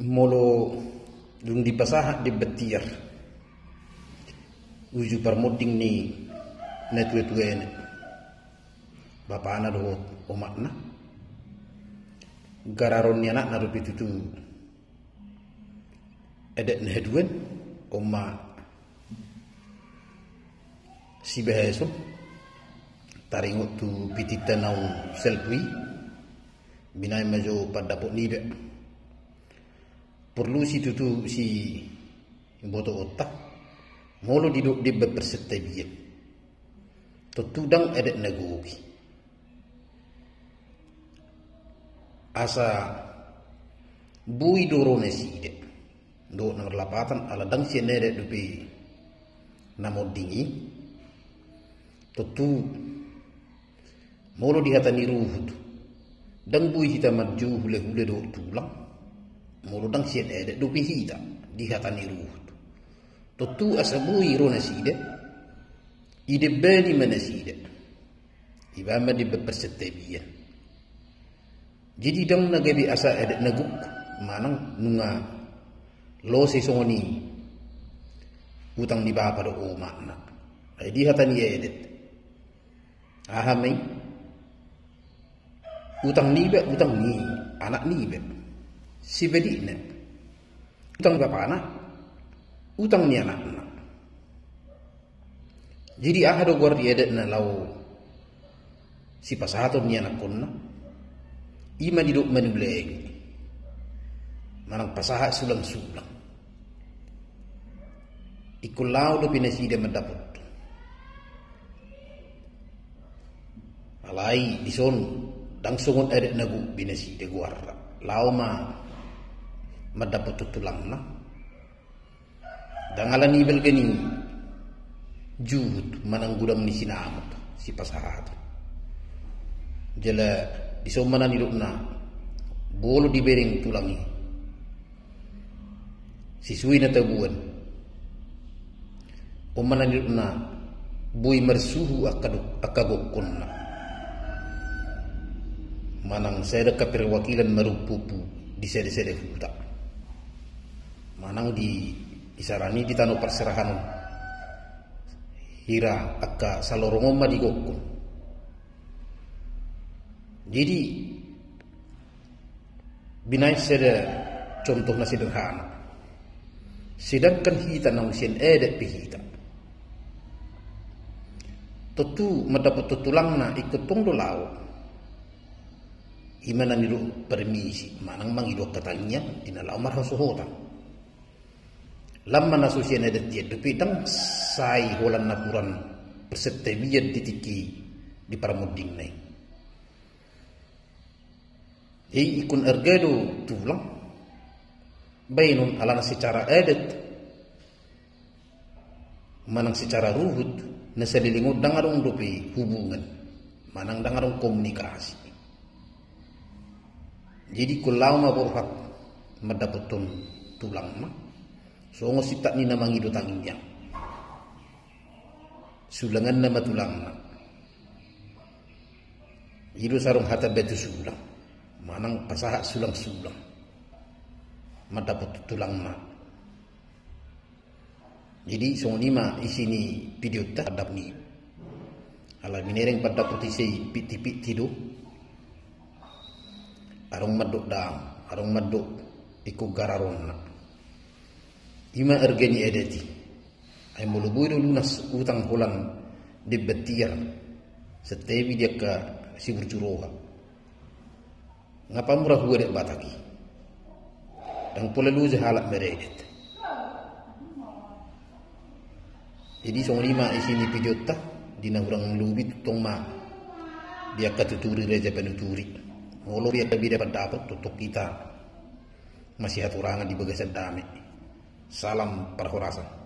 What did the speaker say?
molo dung di pasahat di betir uju parmoding ni netwe-tuene bapa ana do omakna gararon ni anak na do pitutu edet neheduen oma si beheso taringot tu pitita naung selfie binay majo padapot nibe perlu si tutu si boto otak molo diduk di berpersetebian tutudang edet nagogi asa bui dorone side do nang lapatan ala dang si nede dupi namodingi tutu molo dihatani ruhud dang bui hita maju hule-hule do tulang molo dang si nede dupi hita dihatani ruhud tutu asa bui rona side ide bani mana side ibama di berpersetebian jadi dang nagabi asa edet naguk manang nunga lo se songoni utang di bapa do o makna ay di hatani edet ahamai utang nibe utang ni anak nibe si bedine utang bapa anak utang ni anak jadi ahado gor di edet na lau si pasahaton ni anak konna ima diduk manuleng manang pasahat sulang-sulang ikulau do pinaside madapot alai dison dang sungon edet nagu pinaside guarra lau ma madapot tutulang na dangalan ibel gani juhud manang gudang ni sinamot si pasahat jela dison manan iduk na bolo dibering tulangi siswi na tabuan umanan iduk na bui mersuhu akagokon na manang seda kapirwakilan marupupu di sede-sede huta manang di isarani di tano perserahan hira akka salorongoma di gokon jadi binay seda contoh na sederhana sedangkan hita na usian edet pihita tutu mendapat tutulang na ikut tong do lao imana niru permisi manang mangido katanya dinalaw marhasuhotan lamma nasusian edet dia dupitang sai holan napuran persetebian ditiki di paramuding nai ikun ergedo tulang bainun alana secara edet manang secara ruhud nasalilingot dangarong dupi hubungan manang dangarong komunikasi jadi kulau maburhak madapotun tulang na so ngositak ni namang ido tanginya sulangan nama tulang na ido sarung hata betu sulang manang pasahat sulang-sulang madapot tulang na jadi songonima isini video tahadap ni ala minereng padapot isi piti-piti do arong maduk dam arong maduk iku gararon na ima ergeni edeti ay mulubuy do lunas utang hulang di betir setebi dia ka sibur juroha ngapa murah huwede bataki dan pula lu halak meredet jadi song lima isini pijota dina urang lubi tutong ma dia katuturi reja penuturi ngolo dia kabida pendapat tutuk kita masih aturangan di bagasan dami salam perhorasan